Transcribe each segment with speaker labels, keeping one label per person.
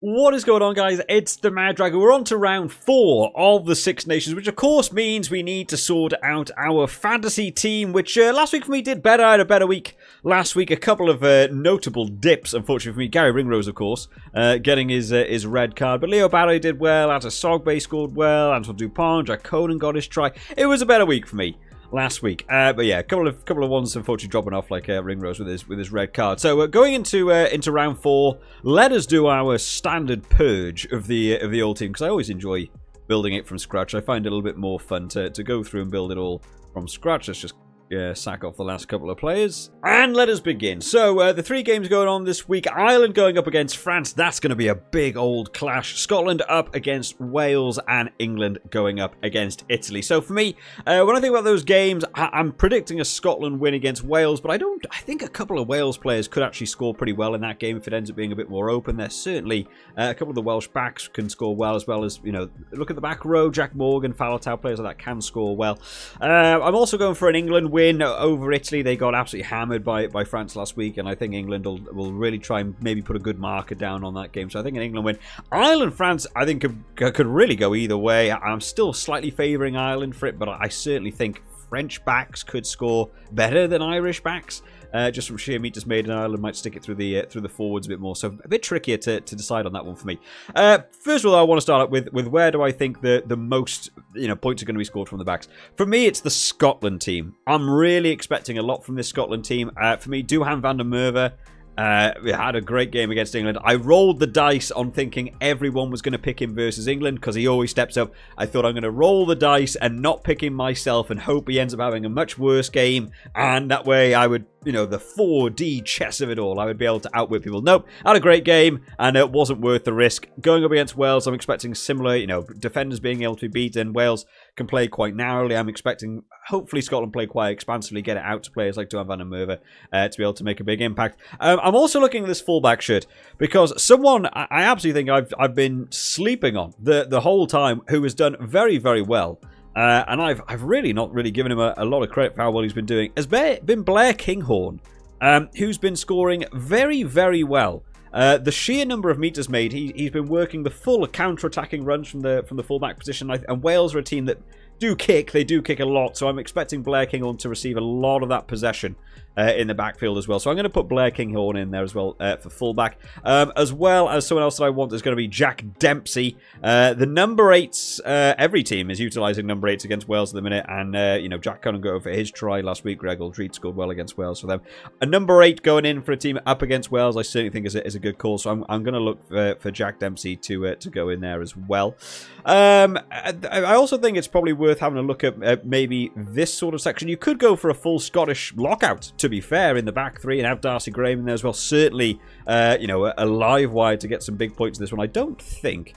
Speaker 1: What is going on, guys? It's the MaD Dragon. We're on to round 4 of the Six Nations, which of course means we need to sort out our fantasy team, which last week for me did better. I had a better week last week. A couple of notable dips, unfortunately for me. Gary Ringrose, of course, getting his red card. But Leo Barry did well. Ata Sogbe scored well. Antoine Dupont, Jack Conan got his try. It was a better week for me last week, but yeah, a couple of ones unfortunately dropping off, like Ringrose with his red card. So going into round 4, let us do our standard purge of the old team, because I always enjoy building it from scratch. I find it a little bit more fun to go through and build it all from scratch. Let's just sack off the last couple of players. And let us begin. So, the 3 games going on this week. Ireland going up against France. That's going to be a big old clash. Scotland up against Wales. And England going up against Italy. So, for me, when I think about those games, I'm predicting a Scotland win against Wales. But I think a couple of Wales players could actually score pretty well in that game if it ends up being a bit more open. There's certainly a couple of the Welsh backs can score well, as you know, look at the back row. Jack Morgan, Faletau, players like that can score well. I'm also going for an England win over Italy. They got absolutely hammered by France last week, and I think England will really try and maybe put a good marker down on that game. So I think an England win. Ireland, France, I think could really go either way. I'm still slightly favouring Ireland for it, but I certainly think French backs could score better than Irish backs. Just from sheer meat just made in Ireland might stick it through the forwards a bit more. So a bit trickier to decide on that one for me. First of all, I want to start up with where do I think the most points are going to be scored from the backs. For me, it's the Scotland team. I'm really expecting a lot from this Scotland team. For me, Duhan van der Merwe. We had a great game against England. I rolled the dice on thinking everyone was going to pick him versus England because he always steps up. I thought I'm going to roll the dice and not pick him myself and hope he ends up having a much worse game. And that way I would, the 4D chess of it all, I would be able to outwit people. Nope, had a great game and it wasn't worth the risk. Going up against Wales, I'm expecting similar, defenders being able to be beaten. Wales can play quite narrowly. I'm expecting, hopefully, Scotland play quite expansively, get it out to players like Duhan van der Merwe to be able to make a big impact. I'm also looking at this fullback shirt because someone I absolutely think I've been sleeping on the whole time, who has done very, very well. And I've really not really given him a lot of credit for how well he's been doing. Has been Blair Kinghorn, who's been scoring very, very well. The sheer number of meters made, he's been working the full counter-attacking runs from the fullback position. And Wales are a team that do kick. They do kick a lot. So I'm expecting Blair Kinghorn to receive a lot of that possession in the backfield as well. So I'm going to put Blair Kinghorn in there as well for fullback. As well as someone else that I want is going to be Jack Dempsey. The number 8s, every team is utilising number 8s against Wales at the minute. And, Jack Conan got over his try last week. Greg Aldreed scored well against Wales for them. A number 8 going in for a team up against Wales, I certainly think is a good call. So I'm going to look for Jack Dempsey to go in there as well. I also think it's probably worth having a look at maybe this sort of section. You could go for a full Scottish lockout, to be fair, in the back 3 and have Darcy Graham in there as well. Certainly, a live wire to get some big points in this one. I don't think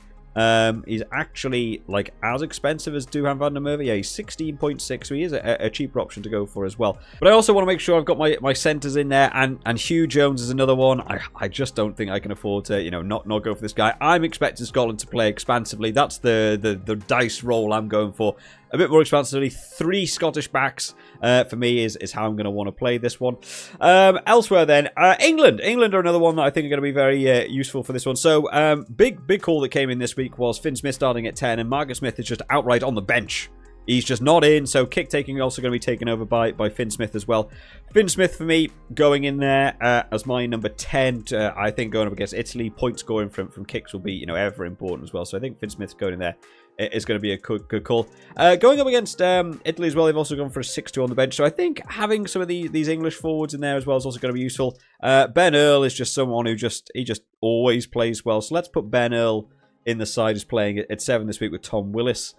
Speaker 1: he's actually as expensive as Duhan van der Merwe. Yeah, he's 16.6, so he is a cheaper option to go for as well. But I also want to make sure I've got my centres in there, and Hugh Jones is another one. I just don't think I can afford to not go for this guy. I'm expecting Scotland to play expansively. That's the dice roll I'm going for. A bit more expansively. 3 Scottish backs for me is how I'm going to want to play this one. Elsewhere then, England. England are another one that I think are going to be very useful for this one. So, big call that came in this week was Finn Smith starting at 10, and Marcus Smith is just outright on the bench. He's just not in, so kick taking also going to be taken over by Finn Smith as well. Finn Smith for me going in there as my number 10. I think going up against Italy, point scoring from kicks will be ever important as well. So I think Finn Smith going in there is going to be a good call. Going up against Italy as well, they've also gone for a 6-2 on the bench. So I think having some of these English forwards in there as well is also going to be useful. Ben Earl is just someone who just always plays well. So let's put Ben Earl in the side as playing at 7 this week with Tom Willis.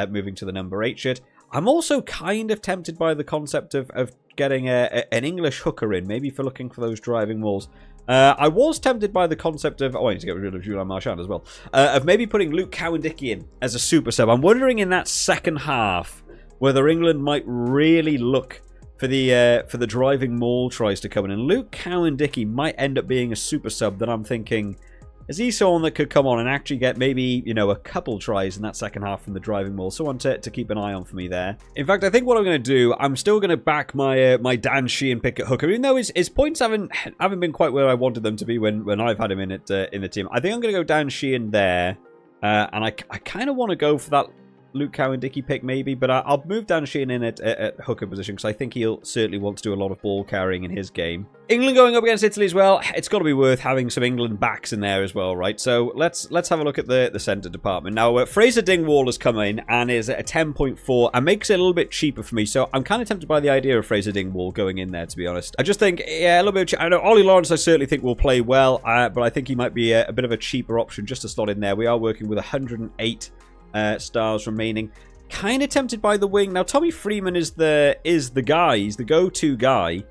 Speaker 1: Moving to the number 8 shirt. I'm also kind of tempted by the concept of getting an English hooker in, maybe for looking for those driving walls. I was tempted by the concept of, I need to get rid of Julian Marchand as well, of maybe putting Luke Cowan-Dickie in as a super sub. I'm wondering in that second half whether England might really look for the driving maul tries to come in. And Luke Cowan-Dickie might end up being a super sub that I'm thinking Is he someone that could come on and actually get maybe, you know, a couple tries in that second half from the driving maul? Someone to keep an eye on for me there. In fact, I think what I'm going to do, I'm still going to back my my Dan Sheehan pick at hooker, even though his points haven't been quite where I wanted them to be when I've had him in the team. I think I'm going to go Dan Sheehan there, and I kind of want to go for that Luke Cowan-Dickey pick maybe, but I'll move Dan Sheehan in at hooker position because I think he'll certainly want to do a lot of ball carrying in his game. England going up against Italy as well. It's got to be worth having some England backs in there as well, right? So let's have a look at the centre department. Now, Fraser Dingwall has come in and is at a 10.4 and makes it a little bit cheaper for me. So I'm kind of tempted by the idea of Fraser Dingwall going in there, to be honest. I just think, yeah, a little bit. I know Ollie Lawrence I certainly think will play well, but I think he might be a bit of a cheaper option just to slot in there. We are working with 108 stars remaining. Kind of tempted by the wing. Now, Tommy Freeman is the guy. He's the go-to guy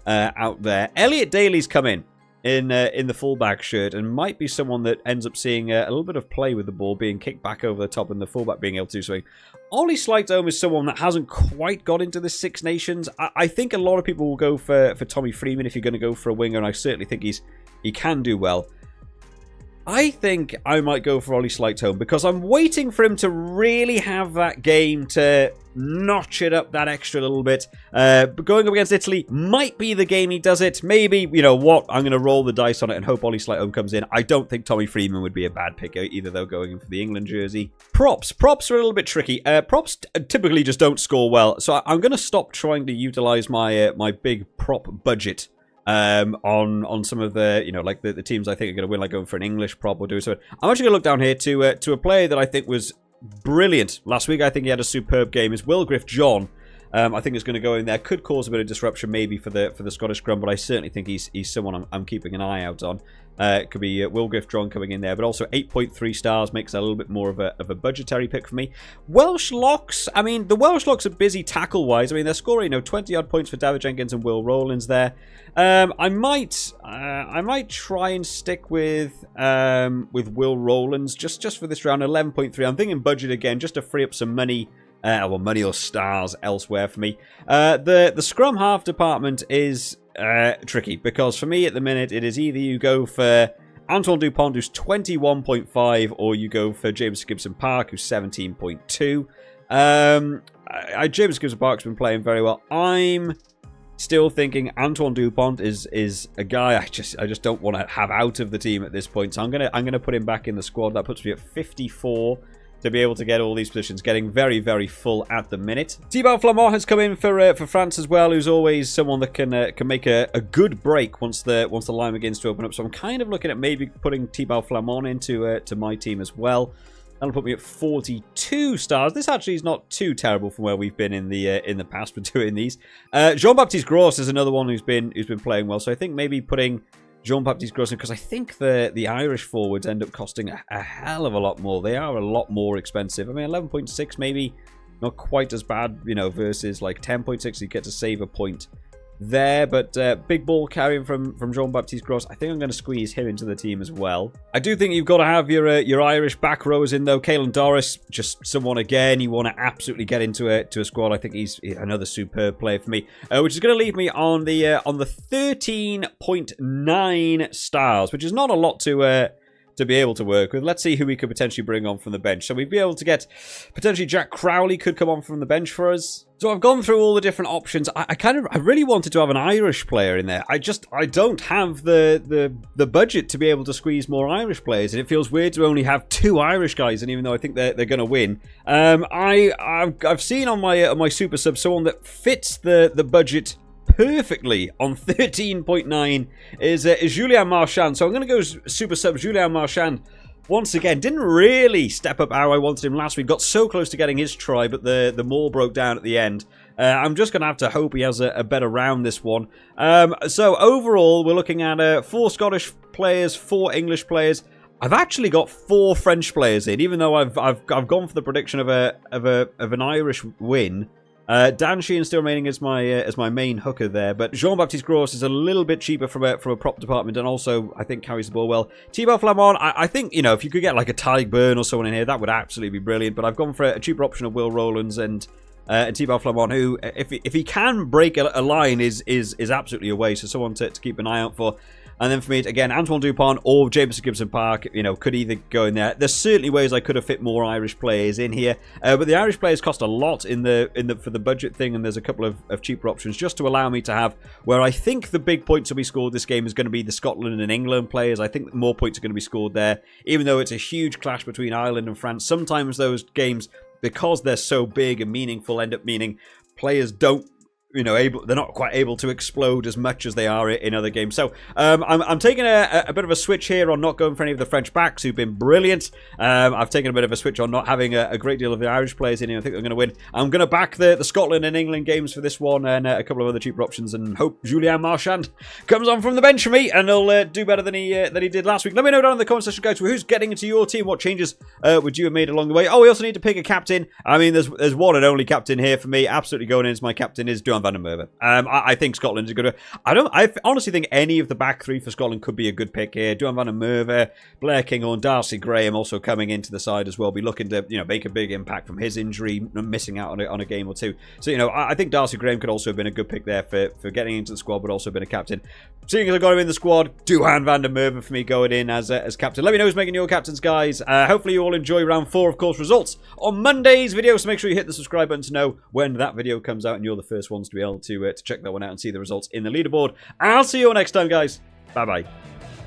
Speaker 1: out there. Elliot Daly's come in the fullback shirt and might be someone that ends up seeing a little bit of play with the ball being kicked back over the top and the fullback being able to do something. Ollie Slightome is someone that hasn't quite got into the Six Nations. I think a lot of people will go for Tommy Freeman if you're going to go for a winger, and I certainly think he can do well. I think I might go for Ollie Slightome because I'm waiting for him to really have that game to notch it up that extra little bit. But going up against Italy might be the game he does it. Maybe, you know what, I'm going to roll the dice on it and hope Ollie Slightome comes in. I don't think Tommy Freeman would be a bad pick either, though, going in for the England jersey. Props are a little bit tricky. Props typically just don't score well, so I'm going to stop trying to utilize my my big prop budget on some of the, you know, like the teams I think are going to win, like going for an English prop or do so. I'm actually going to look down here to a player that I think was brilliant last week. I think he had a superb game. Is Wilgriff John. I think is going to go in there. Could cause a bit of disruption maybe for the Scottish scrum, but I certainly think he's someone I'm keeping an eye out on. It could be Wilgriff John coming in there, but also 8.3 stars makes that a little bit more of a budgetary pick for me. Welsh locks. I mean, the Welsh locks are busy tackle-wise. I mean, they're scoring, 20-odd points for David Jenkins and Will Rowlands there. I might try and stick with Will Rowlands just for this round. 11.3. I'm thinking budget again, just to free up some money. Well, money or stars elsewhere for me. The scrum half department is tricky because for me at the minute it is either you go for Antoine Dupont, who's 21.5, or you go for James Gibson Park, who's 17.2. James Gibson Park's been playing very well. I'm still thinking Antoine Dupont is a guy I just don't want to have out of the team at this point. So I'm gonna put him back in the squad. That puts me at 54. To be able to get all these positions, getting very, very full at the minute. Thibaut Flamand has come in for France as well, who's always someone that can make a good break once the line begins to open up. So I'm kind of looking at maybe putting Thibaut Flamand into to my team as well. That'll put me at 42 stars. This actually is not too terrible from where we've been in the past for doing these. Jean-Baptiste Gros is another one who's been playing well. So I think maybe putting Jean-Baptiste Gros, because I think the Irish forwards end up costing a hell of a lot more. They are a lot more expensive. I mean, 11.6 maybe not quite as bad, versus like 10.6. You get to save a point there, but big ball carrying from Jean-Baptiste Gros. I think I'm going to squeeze him into the team as well. I do think you've got to have your Irish back rowers in though. Caelan Doris, just someone again you want to absolutely get into a squad. I think he's another superb player for me, which is going to leave me on the 13.9 stars, which is not a lot to be able to work with. Let's see who we could potentially bring on from the bench. So we'd be able to get, potentially Jack Crowley could come on from the bench for us. So I've gone through all the different options. I really wanted to have an Irish player in there. I don't have the budget to be able to squeeze more Irish players, and it feels weird to only have 2 Irish guys, and even though I think they're going to win. I've seen on my super sub someone that fits the budget perfectly on 13.9 is Julien Marchand. So I'm going to go super sub Julien Marchand once again. Didn't really step up how I wanted him last week. Got so close to getting his try, but the maul broke down at the end. I'm just going to have to hope he has a better round this one. So overall, we're looking at 4 Scottish players, 4 English players. I've actually got 4 French players in, even though I've gone for the prediction of an Irish win. Dan Sheehan still remaining as my main hooker there, but Jean-Baptiste Gros is a little bit cheaper from a prop department, and also I think carries the ball well. Thibaut Flamand, I think if you could get like a Tyg Byrne or someone in here, that would absolutely be brilliant. But I've gone for a cheaper option of Will Rowlands and Thibaut Flamand, who if he can break a line is absolutely a way. So someone to keep an eye out for. And then for me, again, Antoine Dupont or Jameson Gibson Park, you know, could either go in there. There's certainly ways I could have fit more Irish players in here, but the Irish players cost a lot for the budget thing, and there's a couple of cheaper options just to allow me to have where I think the big points to be scored this game is going to be the Scotland and England players. I think more points are going to be scored there, even though it's a huge clash between Ireland and France. Sometimes those games, because they're so big and meaningful, end up meaning players don't, you know, they're not quite able to explode as much as they are in other games. So I'm taking a bit of a switch here on not going for any of the French backs who've been brilliant. I've taken a bit of a switch on not having a great deal of the Irish players in here. I think they're going to win. I'm going to back the Scotland and England games for this one, and a couple of other cheaper options, and hope Julien Marchand comes on from the bench for me and he'll do better than he did last week. Let me know down in the comment section, guys, who's getting into your team, what changes would you have made along the way. Oh, we also need to pick a captain. I mean, there's one and only captain here for me. Absolutely going in as my captain is Duhan van der Merwe. I think Scotland's a good. I honestly think any of the back three for Scotland could be a good pick here. Duhan van der Merwe, Blair Kinghorn, Darcy Graham also coming into the side as well. Be looking to, you know, make a big impact from his injury, missing out on a game or two. So, you know, I think Darcy Graham could also have been a good pick there for getting into the squad, but also been a captain. Seeing as I got him in the squad, Duhan van der Merwe for me going in as captain. Let me know who's making your captains, guys. Hopefully you all enjoy round 4, of course, results on Monday's video. So make sure you hit the subscribe button to know when that video comes out, and you're the first ones to be able to check that one out and see the results in the leaderboard. I'll see you all next time, guys. Bye-bye.